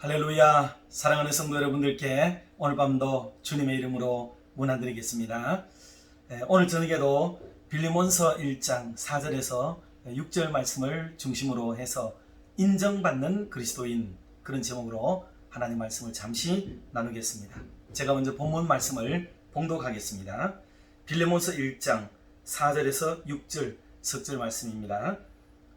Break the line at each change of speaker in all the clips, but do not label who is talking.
할렐루야. 사랑하는 성도 여러분들께 오늘 밤도 주님의 이름으로 문안드리겠습니다. 오늘 저녁에도 빌립보서 1장 4절에서 6절 말씀을 중심으로 해서 인정받는 그리스도인, 그런 제목으로 하나님 말씀을 잠시 나누겠습니다. 제가 먼저 본문 말씀을 봉독하겠습니다. 빌립보서 1장 4절에서 6절 석절 말씀입니다.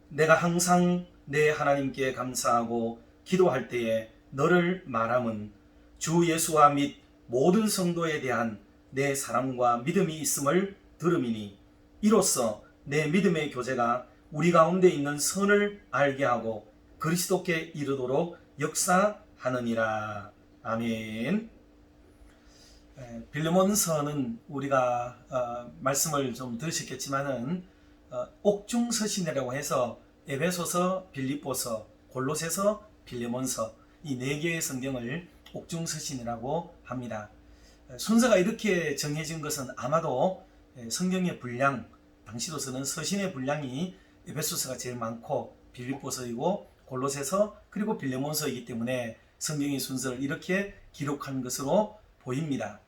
내가 항상 내 하나님께 감사하고 기도할 때에 너를 말함은 주 예수와 및 모든 성도에 대한 내 사랑과 믿음이 있음을 들음이니, 이로써 내 믿음의 교제가 우리 가운데 있는 선을 알게 하고 그리스도께 이르도록 역사하느니라. 아멘. 빌립보서는 우리가 말씀을 좀 들으셨겠지만은 옥중서신이라고 해서 에베소서, 빌립보서, 골로새서, 빌립보서 이 네 개의 성경을 옥중서신이라고 합니다. 순서가 이렇게 정해진 것은 아마도 성경의 분량, 당시로서는 서신의 분량이 에베소서가 제일 많고 빌립보서이고 골로새서 그리고 빌립보서이기 때문에 성경의 순서를 이렇게 기록한 것으로 보입니다.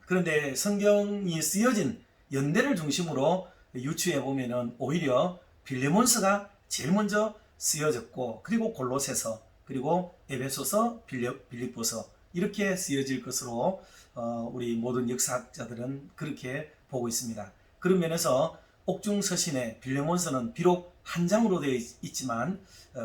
그런데 성경이 쓰여진 연대를 중심으로 유추해 보면은 오히려 빌립보서가 제일 먼저 쓰여졌고, 그리고 골로새서, 그리고 에베소서, 빌립보서 이렇게 쓰여질 것으로 우리 모든 역사학자들은 그렇게 보고 있습니다. 그런 면에서 옥중서신의 빌립보서는 비록 한 장으로 되어 있지만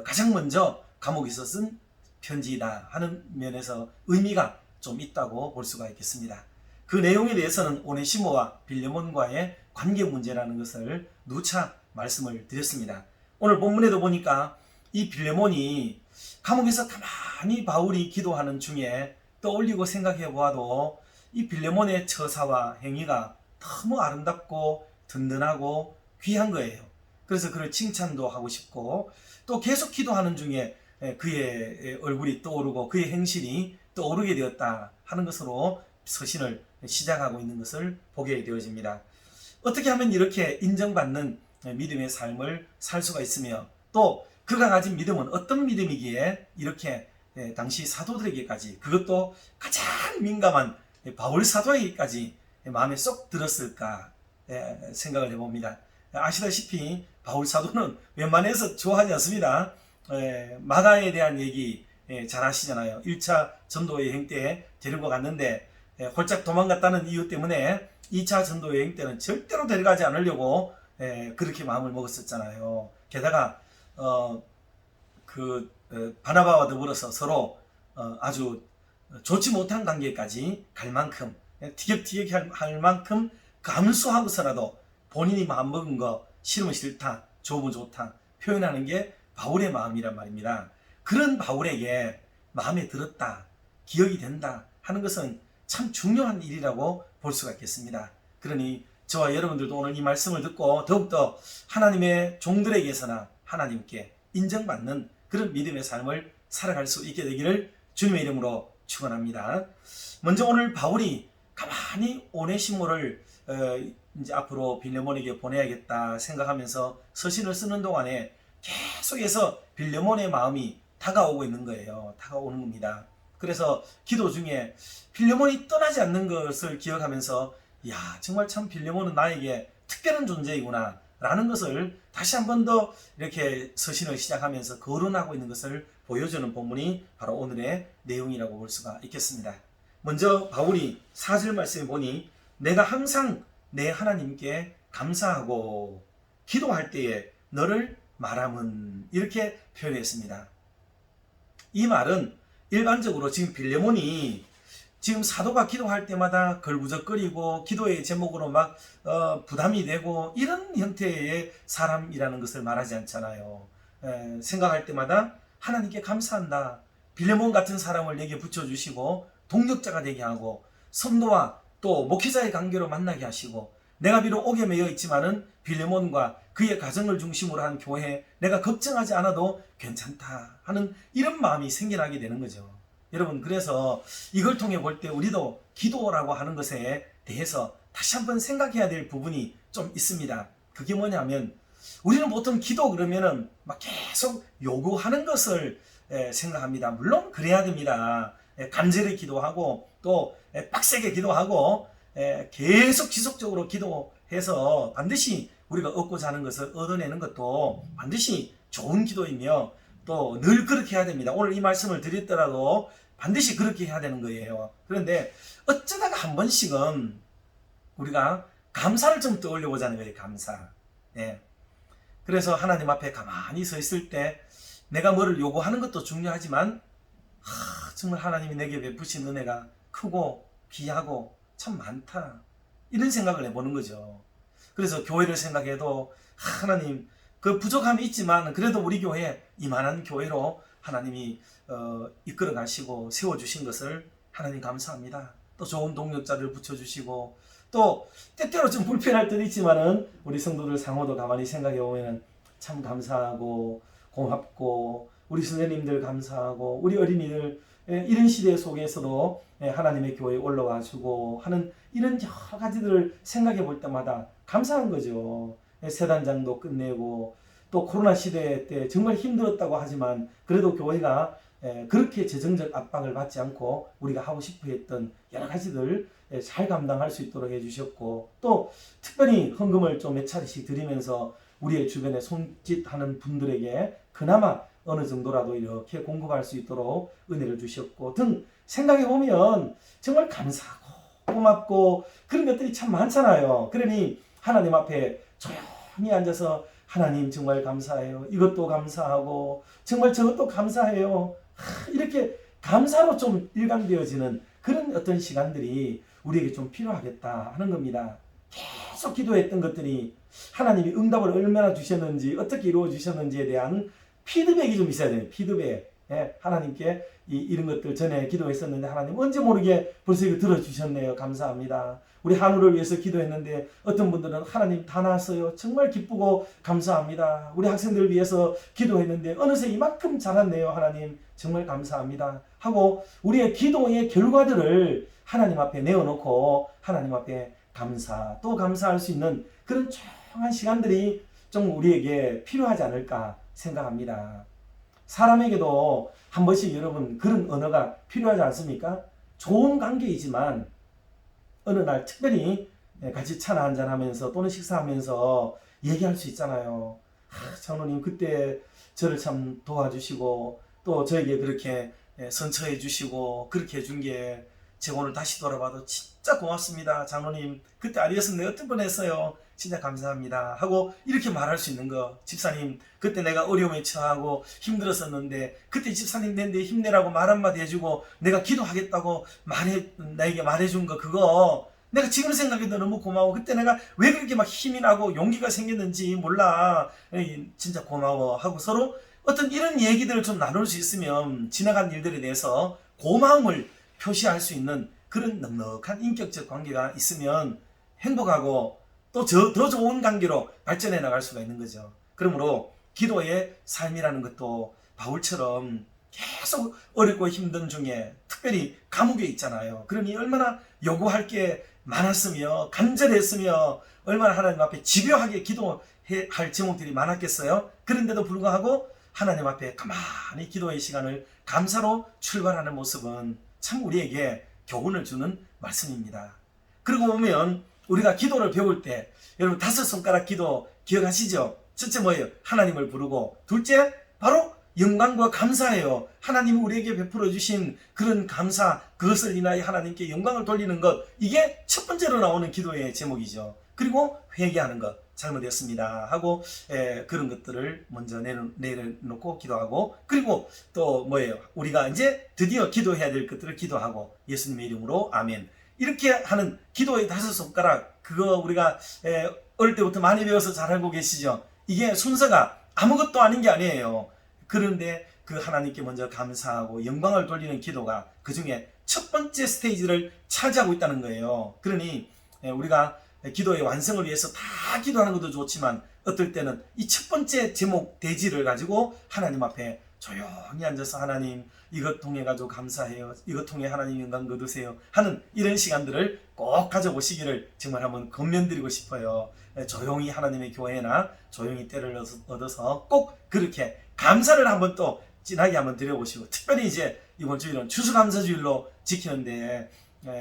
가장 먼저 감옥에서 쓴 편지이다 하는 면에서 의미가 좀 있다고 볼 수가 있겠습니다. 그 내용에 대해서는 오네시모와 빌레몬과의 관계 문제라는 것을 누차 말씀을 드렸습니다. 오늘 본문에도 보니까 이 빌레몬이 감옥에서 가만히 바울이 기도하는 중에 떠올리고 생각해 보아도 이 빌레몬의 처사와 행위가 너무 아름답고 든든하고 귀한 거예요. 그래서 그를 칭찬도 하고 싶고, 또 계속 기도하는 중에 그의 얼굴이 떠오르고 그의 행실이 떠오르게 되었다 하는 것으로 서신을 시작하고 있는 것을 보게 되어집니다. 어떻게 하면 이렇게 인정받는 믿음의 삶을 살 수가 있으며, 또 그가 가진 믿음은 어떤 믿음이기에 이렇게 당시 사도들에게까지, 그것도 가장 민감한 바울 사도에게까지 마음에 쏙 들었을까 생각을 해봅니다. 아시다시피 바울 사도는 웬만해서 좋아하지 않습니다. 마가에 대한 얘기 잘 아시잖아요. 1차 전도 여행 때 데리고 갔는데 홀짝 도망갔다는 이유 때문에 2차 전도 여행 때는 절대로 데려가지 않으려고 그렇게 마음을 먹었었잖아요. 게다가 바나바와 더불어서 서로 아주 좋지 못한 관계까지 갈 만큼, 티격태격 할 만큼 감수하고서라도 본인이 마음먹은 거 싫으면 싫다, 좋으면 좋다 표현하는 게 바울의 마음이란 말입니다. 그런 바울에게 마음에 들었다, 기억이 된다 하는 것은 참 중요한 일이라고 볼 수가 있겠습니다. 그러니 저와 여러분들도 오늘 이 말씀을 듣고 더욱더 하나님의 종들에게서나 하나님께 인정받는 그런 믿음의 삶을 살아갈 수 있게 되기를 주님의 이름으로 축원합니다. 먼저 오늘 바울이 가만히 오네시모를 이제 앞으로 빌레몬에게 보내야겠다 생각하면서 서신을 쓰는 동안에 계속해서 빌레몬의 마음이 다가오고 있는 거예요. 다가오는 겁니다. 그래서 기도 중에 빌레몬이 떠나지 않는 것을 기억하면서, 야, 정말 참 빌레몬은 나에게 특별한 존재이구나 라는 것을 다시 한 번 더 이렇게 서신을 시작하면서 거론하고 있는 것을 보여주는 본문이 바로 오늘의 내용이라고 볼 수가 있겠습니다. 먼저 바울이 4절 말씀에 보니 내가 항상 내 하나님께 감사하고 기도할 때에 너를 말함은, 이렇게 표현했습니다. 이 말은 일반적으로 지금 빌레몬이 지금 사도가 기도할 때마다 걸부적거리고 기도의 제목으로 막 부담이 되고 이런 형태의 사람이라는 것을 말하지 않잖아요. 생각할 때마다 하나님께 감사한다, 빌레몬 같은 사람을 내게 붙여주시고 동력자가 되게 하고 성도와 또 목회자의 관계로 만나게 하시고, 내가 비록 옥에 매여 있지만은 빌레몬과 그의 가정을 중심으로 한 교회 내가 걱정하지 않아도 괜찮다 하는 이런 마음이 생겨나게 되는 거죠. 여러분, 그래서 이걸 통해 볼 때 우리도 기도라고 하는 것에 대해서 다시 한번 생각해야 될 부분이 좀 있습니다. 그게 뭐냐면, 우리는 보통 기도 그러면은 막 계속 요구하는 것을 생각합니다. 물론 그래야 됩니다. 간절히 기도하고 또 빡세게 기도하고 계속 지속적으로 기도해서 반드시 우리가 얻고자 하는 것을 얻어내는 것도 반드시 좋은 기도이며 또 늘 그렇게 해야 됩니다. 오늘 이 말씀을 드렸더라도 반드시 그렇게 해야 되는 거예요. 그런데 어쩌다가 한 번씩은 우리가 감사를 좀 떠올려 보자는 거예요. 감사. 그래서 하나님 앞에 가만히 서 있을 때 내가 뭐를 요구하는 것도 중요하지만 정말 하나님이 내게 베푸신 은혜가 크고 귀하고 참 많다, 이런 생각을 해보는 거죠. 그래서 교회를 생각해도 하나님 그 부족함이 있지만 그래도 우리 교회 이만한 교회로 하나님이 이끌어 가시고 세워주신 것을 하나님 감사합니다. 또 좋은 동력자를 붙여주시고 또 때때로 좀 불편할 때도 있지만은 우리 성도들 상호도 가만히 생각해 보면 참 감사하고 고맙고 우리 선생님들 감사하고 우리 어린이들 이런 시대 속에서도 하나님의 교회에 올라와 주고 하는 이런 여러 가지들을 생각해 볼 때마다 감사한 거죠. 세단장도 끝내고 또 코로나 시대 때 정말 힘들었다고 하지만 그래도 교회가 그렇게 재정적 압박을 받지 않고 우리가 하고 싶어 했던 여러 가지들 잘 감당할 수 있도록 해주셨고 또 특별히 헌금을 좀 몇 차례씩 드리면서 우리의 주변에 손짓하는 분들에게 그나마 어느 정도라도 이렇게 공급할 수 있도록 은혜를 주셨고 등 생각해 보면 정말 감사하고 고맙고 그런 것들이 참 많잖아요. 그러니 하나님 앞에 조용히 앉아서 하나님 정말 감사해요. 이것도 감사하고 정말 저것도 감사해요. 이렇게 감사로 좀 일관되어지는 그런 어떤 시간들이 우리에게 좀 필요하겠다 하는 겁니다. 계속 기도했던 것들이 하나님이 응답을 얼마나 주셨는지 어떻게 이루어 주셨는지에 대한 피드백이 좀 있어야 돼요. 피드백. 하나님께 이런 것들 전에 기도했었는데 하나님 언제 모르게 벌써 이거 들어주셨네요. 감사합니다. 우리 한우를 위해서 기도했는데 어떤 분들은 하나님 다 나왔어요. 정말 기쁘고 감사합니다. 우리 학생들을 위해서 기도했는데 어느새 이만큼 자랐네요. 하나님 정말 감사합니다. 하고 우리의 기도의 결과들을 하나님 앞에 내어놓고 하나님 앞에 감사 또 감사할 수 있는 그런 조용한 시간들이 좀 우리에게 필요하지 않을까 생각합니다. 사람에게도 한 번씩 여러분 그런 언어가 필요하지 않습니까? 좋은 관계이지만 어느 날 특별히 같이 차나 한잔하면서 또는 식사하면서 얘기할 수 있잖아요. 장로님 그때 저를 참 도와주시고 또 저에게 그렇게 선처해 주시고 그렇게 해준 게 제가 오늘 다시 돌아봐도 진짜 고맙습니다. 장로님 그때 아니었으면 내가 어떤 뻔했어요. 진짜 감사합니다 하고 이렇게 말할 수 있는 거. 집사님 그때 내가 어려움에 처하고 힘들었었는데 그때 집사님 내한테 힘내라고 말 한마디 해주고 내가 기도하겠다고 나에게 말해준 거 그거 내가 지금 생각해도 너무 고마워. 그때 내가 왜 그렇게 막 힘이 나고 용기가 생겼는지 몰라. 진짜 고마워 하고 서로 어떤 이런 얘기들을 좀 나눌 수 있으면 지나간 일들에 대해서 고마움을 표시할 수 있는 그런 넉넉한 인격적 관계가 있으면 행복하고 또 더 좋은 관계로 발전해 나갈 수가 있는 거죠. 그러므로 기도의 삶이라는 것도 바울처럼 계속 어렵고 힘든 중에 특별히 감옥에 있잖아요. 그러니 얼마나 요구할 게 많았으며 간절했으며 얼마나 하나님 앞에 집요하게 기도할 제목들이 많았겠어요. 그런데도 불구하고 하나님 앞에 가만히 기도의 시간을 감사로 출발하는 모습은 참 우리에게 교훈을 주는 말씀입니다. 그러고 보면 우리가 기도를 배울 때 여러분 5손가락 기도 기억하시죠? 첫째 뭐예요? 하나님을 부르고 둘째 바로 영광과 감사예요. 하나님이 우리에게 베풀어 주신 그런 감사 그것을 인하여 하나님께 영광을 돌리는 것 이게 첫 번째로 나오는 기도의 제목이죠. 그리고 회개하는 것 잘못했습니다 하고 그런 것들을 먼저 내려놓고 기도하고 그리고 또 뭐예요? 우리가 이제 드디어 기도해야 될 것들을 기도하고 예수님의 이름으로 아멘 이렇게 하는 기도의 5손가락 그거 우리가 어릴 때부터 많이 배워서 잘 알고 계시죠? 이게 순서가 아무것도 아닌 게 아니에요. 그런데 그 하나님께 먼저 감사하고 영광을 돌리는 기도가 그 중에 첫 번째 스테이지를 차지하고 있다는 거예요. 그러니 우리가 기도의 완성을 위해서 다 기도하는 것도 좋지만 어떨 때는 이 첫 번째 제목 대지를 가지고 하나님 앞에 조용히 앉아서 하나님 이것 통해 가지고 감사해요. 이것 통해 하나님 영광 거두세요. 하는 이런 시간들을 꼭 가져보시기를 정말 한번 권면드리고 싶어요. 조용히 하나님의 교회나 조용히 때를 얻어서 꼭 그렇게 감사를 한번 또 진하게 한번 드려보시고, 특별히 이제 이번 주일은 추수감사주일로 지키는데,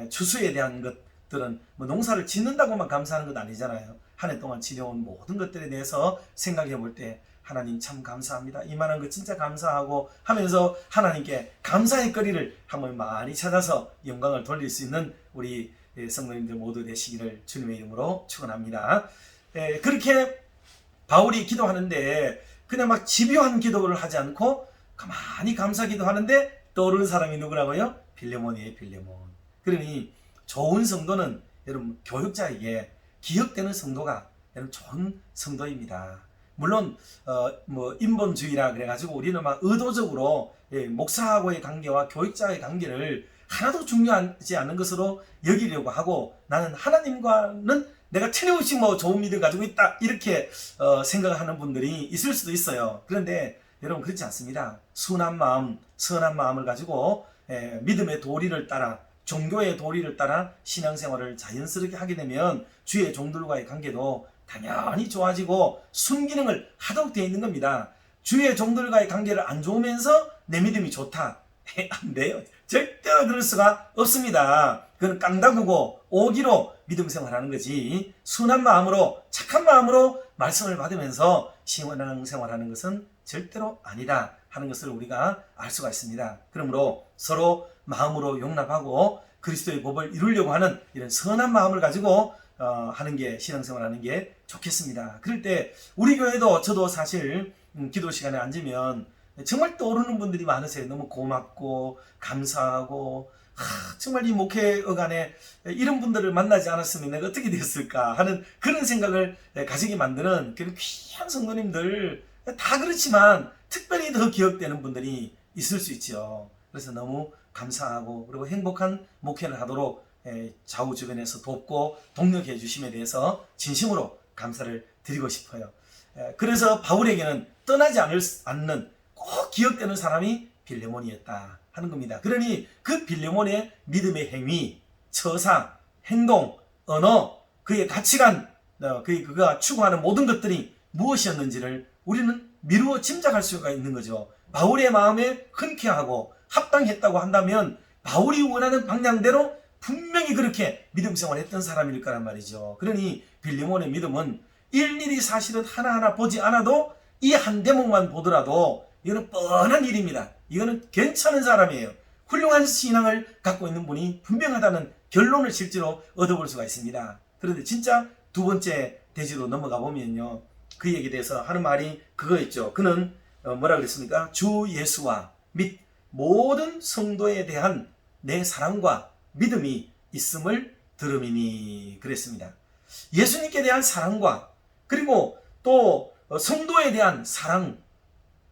추수에 대한 것들은 뭐 농사를 짓는다고만 감사하는 것 아니잖아요. 한 해 동안 지내온 모든 것들에 대해서 생각해 볼 때 하나님 참 감사합니다, 이만한 거 진짜 감사하고 하면서 하나님께 감사의 거리를 한번 많이 찾아서 영광을 돌릴 수 있는 우리 성도님들 모두 되시기를 주님의 이름으로 축원합니다. 그렇게 바울이 기도하는데 그냥 막 집요한 기도를 하지 않고 가만히 감사 기도하는데 떠오르는 사람이 누구라고요? 빌레몬이에요. 빌레몬. 그러니 좋은 성도는 여러분 교육자에게 기억되는 성도가 여러분 좋은 성도입니다. 물론 뭐 인본주의라 그래가지고 우리는 막 의도적으로 목사하고의 관계와 교육자의 관계를 하나도 중요하지 않은 것으로 여기려고 하고, 나는 하나님과는 내가 틀림없이 뭐 좋은 믿음 가지고 있다 이렇게 생각하는 분들이 있을 수도 있어요. 그런데 여러분 그렇지 않습니다. 순한 마음, 선한 마음을 가지고 믿음의 도리를 따라, 종교의 도리를 따라 신앙생활을 자연스럽게 하게 되면 주의 종들과의 관계도 당연히 좋아지고 순기능을 하도록 되어 있는 겁니다. 주의 종들과의 관계를 안 좋으면서 내 믿음이 좋다, 안 돼요. 절대로 그럴 수가 없습니다. 그건 깡다구고 오기로 믿음 생활하는 거지, 순한 마음으로 착한 마음으로 말씀을 받으면서 신앙 생활하는 것은 절대로 아니다 하는 것을 우리가 알 수가 있습니다. 그러므로 서로 마음으로 용납하고 그리스도의 법을 이루려고 하는 이런 선한 마음을 가지고 하는 게, 신앙생활하는 게 좋겠습니다. 그럴 때 우리 교회도, 저도 사실 기도 시간에 앉으면 정말 떠오르는 분들이 많으세요. 너무 고맙고 감사하고, 정말 이 목회 어간에 이런 분들을 만나지 않았으면 내가 어떻게 됐을까 하는 그런 생각을 가지게 만드는 그런 귀한 성도님들, 다 그렇지만 특별히 더 기억되는 분들이 있을 수 있죠. 그래서 너무 감사하고, 그리고 행복한 목회를 하도록 좌우 주변에서 돕고 동력해 주심에 대해서 진심으로 감사를 드리고 싶어요. 그래서 바울에게는 떠나지 않는 꼭 기억되는 사람이 빌레몬이었다 하는 겁니다. 그러니 그 빌레몬의 믿음의 행위, 처사, 행동, 언어, 그의 가치관, 그가 추구하는 모든 것들이 무엇이었는지를 우리는 미루어 짐작할 수가 있는 거죠. 바울의 마음에 흔쾌하고 합당했다고 한다면 바울이 원하는 방향대로 분명히 그렇게 믿음 생활했던 사람일 거란 말이죠. 그러니 빌레몬의 믿음은 일일이 사실은 하나하나 보지 않아도 이 한 대목만 보더라도 이거는 뻔한 일입니다. 이거는 괜찮은 사람이에요. 훌륭한 신앙을 갖고 있는 분이 분명하다는 결론을 실제로 얻어볼 수가 있습니다. 그런데 진짜 두 번째 대지로 넘어가 보면요, 그에게 대해서 하는 말이 그거였죠. 그는 뭐라 그랬습니까? 주 예수와 및 모든 성도에 대한 내 사랑과 믿음이 있음을 들음이니 그랬습니다. 예수님께 대한 사랑과, 그리고 또 성도에 대한 사랑,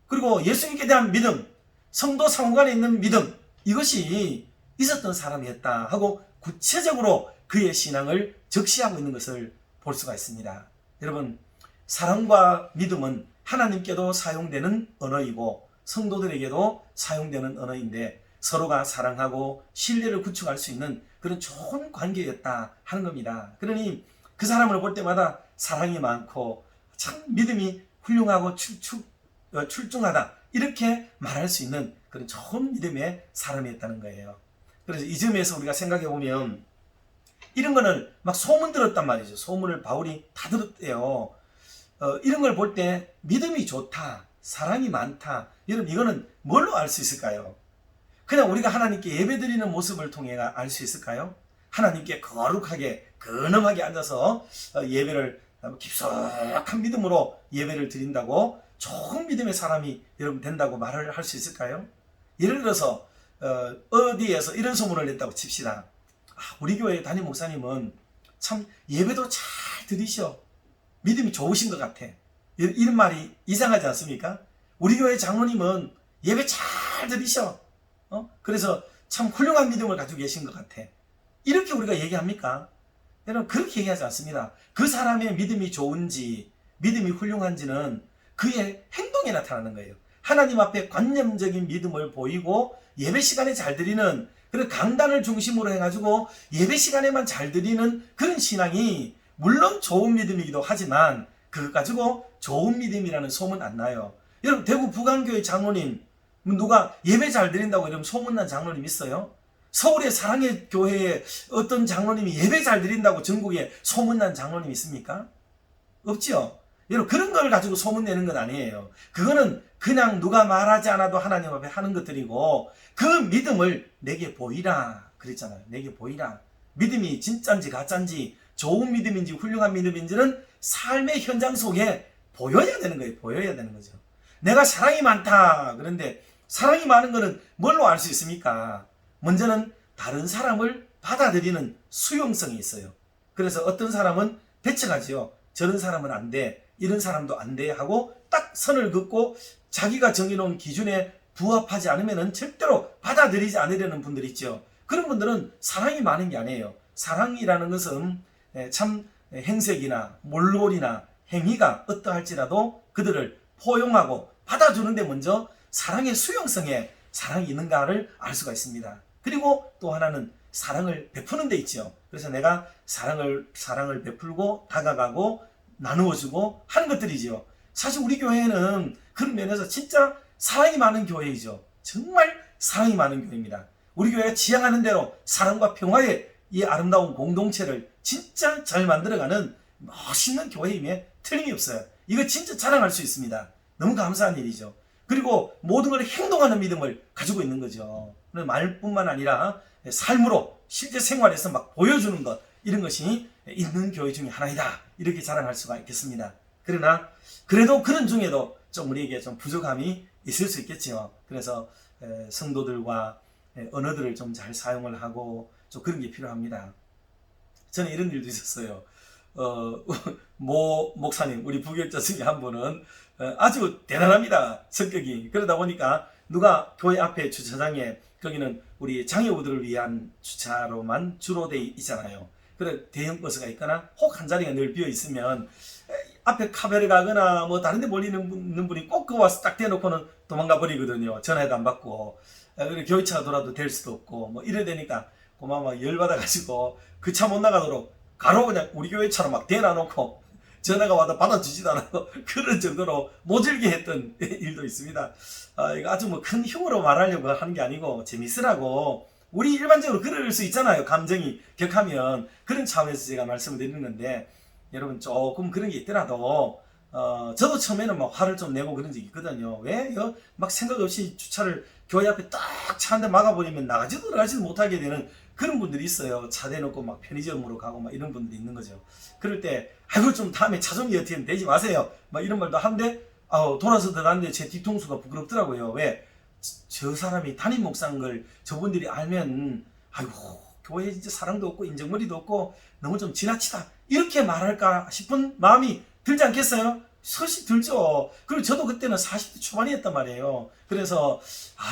그리고 예수님께 대한 믿음, 성도 상호간에 있는 믿음, 이것이 있었던 사람이었다 하고 구체적으로 그의 신앙을 적시하고 있는 것을 볼 수가 있습니다. 여러분, 사랑과 믿음은 하나님께도 사용되는 언어이고 성도들에게도 사용되는 언어인데, 서로가 사랑하고 신뢰를 구축할 수 있는 그런 좋은 관계였다 하는 겁니다. 그러니 그 사람을 볼 때마다 사랑이 많고 참 믿음이 훌륭하고 출중하다, 이렇게 말할 수 있는 그런 좋은 믿음의 사람이었다는 거예요. 그래서 이 점에서 우리가 생각해 보면 이런 거는 막 소문 들었단 말이죠. 소문을 바울이 다 들었대요. 이런 걸 볼 때 믿음이 좋다, 사랑이 많다, 여러분 이거는 뭘로 알 수 있을까요? 그냥 우리가 하나님께 예배드리는 모습을 통해 알 수 있을까요? 하나님께 거룩하게 근엄하게 앉아서 예배를 깊숙한 믿음으로 예배를 드린다고 좋은 믿음의 사람이 여러분 된다고 말을 할 수 있을까요? 예를 들어서 어디에서 이런 소문을 냈다고 칩시다. 우리 교회 담임 목사님은 참 예배도 잘 드리셔, 믿음이 좋으신 것 같아, 이런 말이 이상하지 않습니까? 우리 교회 장로님은 예배 잘 드리셔, 그래서 참 훌륭한 믿음을 가지고 계신 것 같아, 이렇게 우리가 얘기합니까? 여러분 그렇게 얘기하지 않습니다. 그 사람의 믿음이 좋은지 믿음이 훌륭한지는 그의 행동에 나타나는 거예요. 하나님 앞에 관념적인 믿음을 보이고 예배 시간에 잘 드리는, 그런 강단을 중심으로 해가지고 예배 시간에만 잘 드리는 그런 신앙이 물론 좋은 믿음이기도 하지만 그것 가지고 좋은 믿음이라는 소문 안 나요. 여러분 대구 부강교회 장로님 누가 예배 잘 드린다고 이러면 소문난 장로님 있어요? 서울의 사랑의 교회에 어떤 장로님이 예배 잘 드린다고 전국에 소문난 장로님 있습니까? 없죠. 여러분, 그런 걸 가지고 소문내는 건 아니에요. 그거는 그냥 누가 말하지 않아도 하나님 앞에 하는 것들이고, 그 믿음을 내게 보이라 그랬잖아요. 내게 보이라. 믿음이 진짜인지 가짜인지, 좋은 믿음인지 훌륭한 믿음인지는 삶의 현장 속에 보여야 되는 거예요. 보여야 되는 거죠. 내가 사랑이 많다. 그런데 사랑이 많은 거는 뭘로 알 수 있습니까? 먼저는 다른 사람을 받아들이는 수용성이 있어요. 그래서 어떤 사람은 대처하지요. 저런 사람은 안 돼. 이런 사람도 안 돼. 하고 딱 선을 긋고 자기가 정해놓은 기준에 부합하지 않으면 절대로 받아들이지 않으려는 분들 있죠. 그런 분들은 사랑이 많은 게 아니에요. 사랑이라는 것은 참 행색이나 몰골이나 행위가 어떠할지라도 그들을 포용하고 받아주는데 먼저 사랑의 수용성에 사랑이 있는가를 알 수가 있습니다. 그리고 또 하나는 사랑을 베푸는 데 있죠. 그래서 내가 사랑을 베풀고 다가가고 나누어주고 하는 것들이죠. 사실 우리 교회는 그런 면에서 진짜 사랑이 많은 교회이죠. 정말 사랑이 많은 교회입니다. 우리 교회가 지향하는 대로 사랑과 평화의 이 아름다운 공동체를 진짜 잘 만들어가는 멋있는 교회임에 틀림이 없어요. 이거 진짜 자랑할 수 있습니다. 너무 감사한 일이죠. 그리고 모든 걸 행동하는 믿음을 가지고 있는 거죠. 말뿐만 아니라 삶으로 실제 생활에서 막 보여주는 것, 이런 것이 있는 교회 중에 하나이다, 이렇게 자랑할 수가 있겠습니다. 그러나 그래도 그런 중에도 좀 우리에게 좀 부족함이 있을 수 있겠지요. 그래서 성도들과 언어들을 좀 잘 사용을 하고 좀 그런 게 필요합니다. 저는 이런 일도 있었어요. 모 목사님, 우리 부교육자 중에 한 분은 아주 대단합니다. 성격이. 그러다 보니까 누가 교회 앞에 주차장에, 거기는 우리 장애우들을 위한 주차로만 주로 돼 있잖아요. 그래, 대형 버스가 있거나 혹 한 자리가 늘 비어 있으면 앞에 카페를 가거나 뭐 다른 데 몰리는 분이 꼭 그 와서 딱 대놓고는 도망가 버리거든요. 전화도 안 받고. 그리고 교회차가 돌아도 될 수도 없고 뭐 이래 되니까 고마 막 열받아가지고 그 차 못 나가도록 가로 그냥 우리 교회 차로 막 대놔놓고 전화가 와도 받아주지도 않아서 그런 정도로 모질게 했던 일도 있습니다. 이거 아주 뭐 큰 흉으로 말하려고 하는 게 아니고 재밌으라고, 우리 일반적으로 그럴 수 있잖아요. 감정이 격하면. 그런 차원에서 제가 말씀을 드리는 건데, 여러분 조금 그런 게 있더라도 저도 처음에는 막 화를 좀 내고 그런 적이 있거든요. 왜? 이거 막 생각 없이 주차를 교회 앞에 딱 차 한 대 막아버리면 나가지도 들어가지도 못하게 되는 그런 분들이 있어요. 차 대놓고 막 편의점으로 가고 막 이런 분들이 있는 거죠. 그럴 때 아이고 좀 다음에 차 좀 어떻게 내지 마세요, 막 이런 말도 하는데 돌아서 들어갔는데 제 뒤통수가 부끄럽더라고요. 왜? 저 사람이 담임 목사인 걸 저분들이 알면 아이고 교회에 진짜 사랑도 없고 인정머리도 없고 너무 좀 지나치다, 이렇게 말할까 싶은 마음이 들지 않겠어요? 서시 들죠. 그리고 저도 그때는 40대 초반이었단 말이에요. 그래서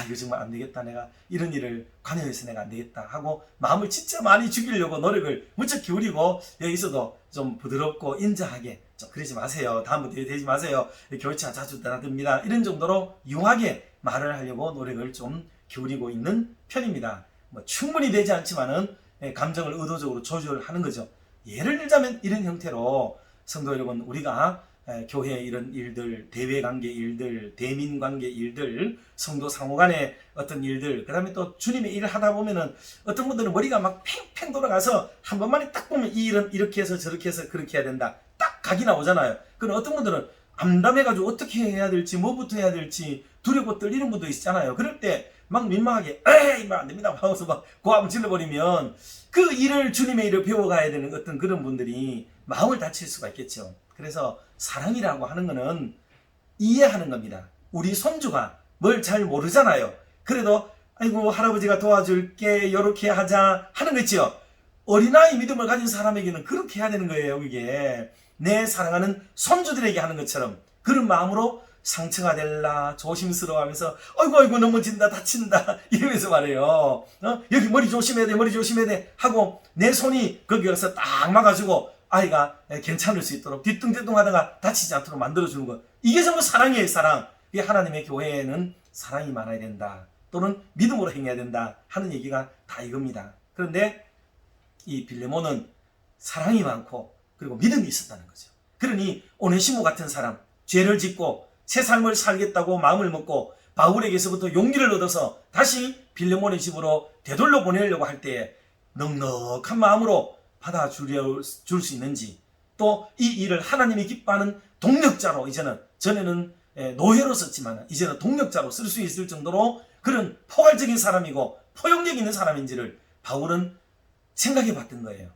이거 정말 안 되겠다, 내가 이런 일을 관여해서 내가 안 되겠다 하고 마음을 진짜 많이 죽이려고 노력을 무척 기울이고, 여기서도 좀 부드럽고 인자하게 좀 그러지 마세요, 다음부터 되지 마세요, 교회차 자주 떠나듭니다, 이런 정도로 유하게 말을 하려고 노력을 좀 기울이고 있는 편입니다. 뭐 충분히 되지 않지만은 감정을 의도적으로 조절하는 거죠. 예를 들자면 이런 형태로 성도 여러분, 우리가 교회 이런 일들, 대외관계 일들, 대민관계 일들, 성도 상호간의 어떤 일들, 그 다음에 또 주님의 일을 하다 보면은 어떤 분들은 머리가 막 팽팽 돌아가서 한 번만에 딱 보면 이 일은 이렇게 해서 저렇게 해서 그렇게 해야 된다, 딱 각이 나오잖아요. 그럼 어떤 분들은 암담해가지고 어떻게 해야 될지, 뭐부터 해야 될지 두렵고 떨리는 분도 있잖아요. 그럴 때 막 민망하게 에이 안 됩니다 하고서 막 고함을 질러버리면 그 일을, 주님의 일을 배워가야 되는 어떤 그런 분들이 마음을 다칠 수가 있겠죠. 그래서 사랑이라고 하는 거는 이해하는 겁니다. 우리 손주가 뭘 잘 모르잖아요. 그래도 아이고 할아버지가 도와줄게, 요렇게 하자 하는 거 있죠. 어린아이 믿음을 가진 사람에게는 그렇게 해야 되는 거예요. 이게 내 사랑하는 손주들에게 하는 것처럼 그런 마음으로 상처가 될라 조심스러워하면서 아이고 넘어진다, 다친다 이러면서 말해요. 여기 머리 조심해야 돼, 머리 조심해야 돼 하고 내 손이 거기 가서 딱 막아주고 아이가 괜찮을 수 있도록 뒤뚱뒤뚱 하다가 다치지 않도록 만들어주는 것, 이게 전부 사랑이에요. 사랑. 이게 하나님의 교회에는 사랑이 많아야 된다, 또는 믿음으로 행해야 된다 하는 얘기가 다 이겁니다. 그런데 이 빌레몬은 사랑이 많고 그리고 믿음이 있었다는 거죠. 그러니 오네시모 같은 사람, 죄를 짓고 새 삶을 살겠다고 마음을 먹고 바울에게서부터 용기를 얻어서 다시 빌레몬의 집으로 되돌려 보내려고 할 때에 넉넉한 마음으로 받아줄 수 있는지, 또 이 일을 하나님이 기뻐하는 동력자로, 이제는 전에는 노예로 썼지만 이제는 동력자로 쓸 수 있을 정도로 그런 포괄적인 사람이고 포용력 있는 사람인지를 바울은 생각해 봤던 거예요.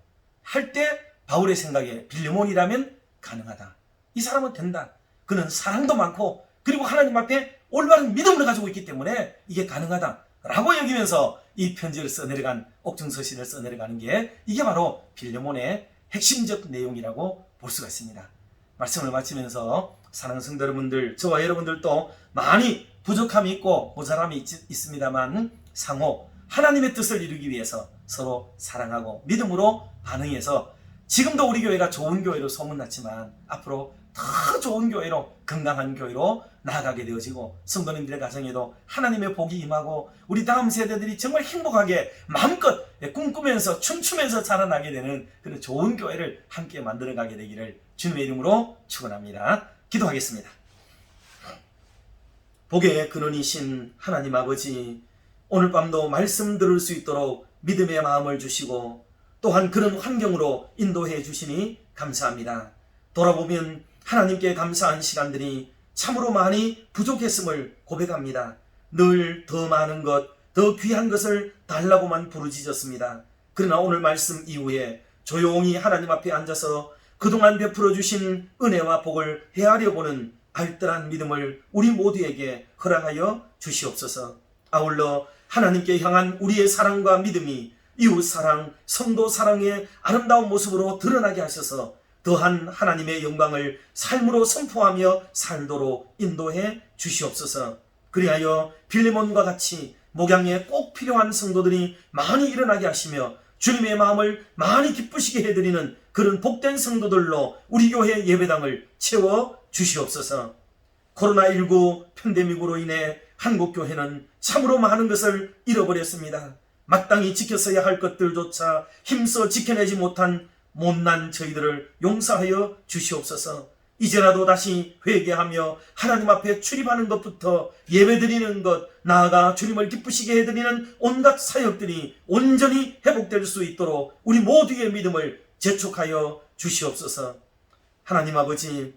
할 때 바울의 생각에 빌레몬이라면 가능하다. 이 사람은 된다. 그는 사랑도 많고 그리고 하나님 앞에 올바른 믿음을 가지고 있기 때문에 이게 가능하다 라고 여기면서 이 편지를 써내려간, 옥중서신을 써내려가는 게 이게 바로 빌레몬의 핵심적 내용이라고 볼 수가 있습니다. 말씀을 마치면서 사랑하는 성도 여러분들, 저와 여러분들도 많이 부족함이 있고 모자람이 있습니다만 상호 하나님의 뜻을 이루기 위해서 서로 사랑하고 믿음으로 반응해서 지금도 우리 교회가 좋은 교회로 소문났지만 앞으로 더 좋은 교회로, 건강한 교회로 나아가게 되어지고 성도님들의 가정에도 하나님의 복이 임하고 우리 다음 세대들이 정말 행복하게 마음껏 꿈꾸면서 춤추면서 자라나게 되는 그런 좋은 교회를 함께 만들어가게 되기를 주님의 이름으로 축원합니다. 기도하겠습니다. 복의 근원이신 하나님 아버지, 오늘 밤도 말씀 들을 수 있도록 믿음의 마음을 주시고 또한 그런 환경으로 인도해 주시니 감사합니다. 돌아보면 하나님께 감사한 시간들이 참으로 많이 부족했음을 고백합니다. 늘 더 많은 것, 더 귀한 것을 달라고만 부르짖었습니다. 그러나 오늘 말씀 이후에 조용히 하나님 앞에 앉아서 그동안 베풀어 주신 은혜와 복을 헤아려 보는 알뜰한 믿음을 우리 모두에게 허락하여 주시옵소서. 아울러 하나님께 향한 우리의 사랑과 믿음이 이웃사랑, 성도사랑의 아름다운 모습으로 드러나게 하셔서 더한 하나님의 영광을 삶으로 선포하며 살도록 인도해 주시옵소서. 그리하여 빌레몬과 같이 목양에 꼭 필요한 성도들이 많이 일어나게 하시며 주님의 마음을 많이 기쁘시게 해드리는 그런 복된 성도들로 우리 교회 예배당을 채워 주시옵소서. 코로나19 팬데믹으로 인해 한국교회는 참으로 많은 것을 잃어버렸습니다. 마땅히 지켰어야 할 것들조차 힘써 지켜내지 못한 못난 저희들을 용서하여 주시옵소서. 이제라도 다시 회개하며 하나님 앞에 출입하는 것부터 예배드리는 것, 나아가 주님을 기쁘시게 해드리는 온갖 사역들이 온전히 회복될 수 있도록 우리 모두의 믿음을 재촉하여 주시옵소서. 하나님 아버지,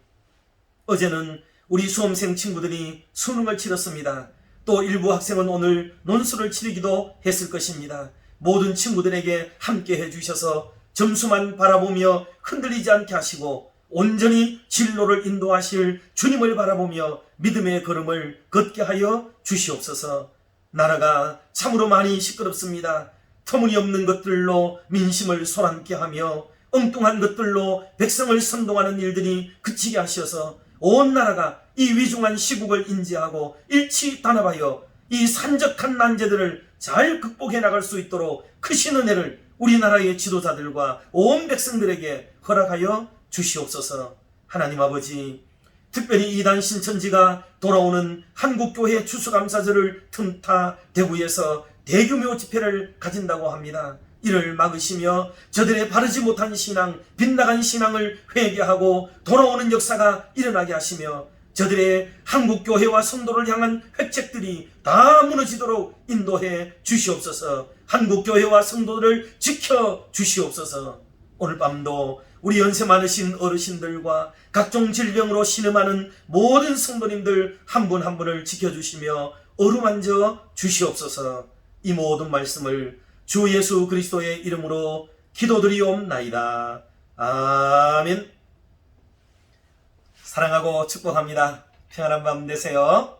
어제는 우리 수험생 친구들이 수능을 치렀습니다. 또 일부 학생은 오늘 논술을 치르기도 했을 것입니다. 모든 친구들에게 함께 해주셔서 점수만 바라보며 흔들리지 않게 하시고 온전히 진로를 인도하실 주님을 바라보며 믿음의 걸음을 걷게 하여 주시옵소서. 나라가 참으로 많이 시끄럽습니다. 터무니없는 것들로 민심을 소란케 하며 엉뚱한 것들로 백성을 선동하는 일들이 그치게 하셔서 온 나라가 이 위중한 시국을 인지하고 일치단합하여 이 산적한 난제들을 잘 극복해 나갈 수 있도록 크신 은혜를 우리나라의 지도자들과 온 백성들에게 허락하여 주시옵소서. 하나님 아버지, 특별히 이단 신천지가 돌아오는 한국교회 추수감사절을 틈타 대구에서 대규모 집회를 가진다고 합니다. 이를 막으시며 저들의 바르지 못한 신앙, 빗나간 신앙을 회개하고 돌아오는 역사가 일어나게 하시며 저들의 한국교회와 성도를 향한 획책들이 다 무너지도록 인도해 주시옵소서. 한국교회와 성도들을 지켜 주시옵소서. 오늘 밤도 우리 연세 많으신 어르신들과 각종 질병으로 신음하는 모든 성도님들 한 분 한 분을 지켜주시며 어루만져 주시옵소서. 이 모든 말씀을 주 예수 그리스도의 이름으로 기도드리옵나이다. 아멘. 사랑하고 축복합니다. 평안한 밤 되세요.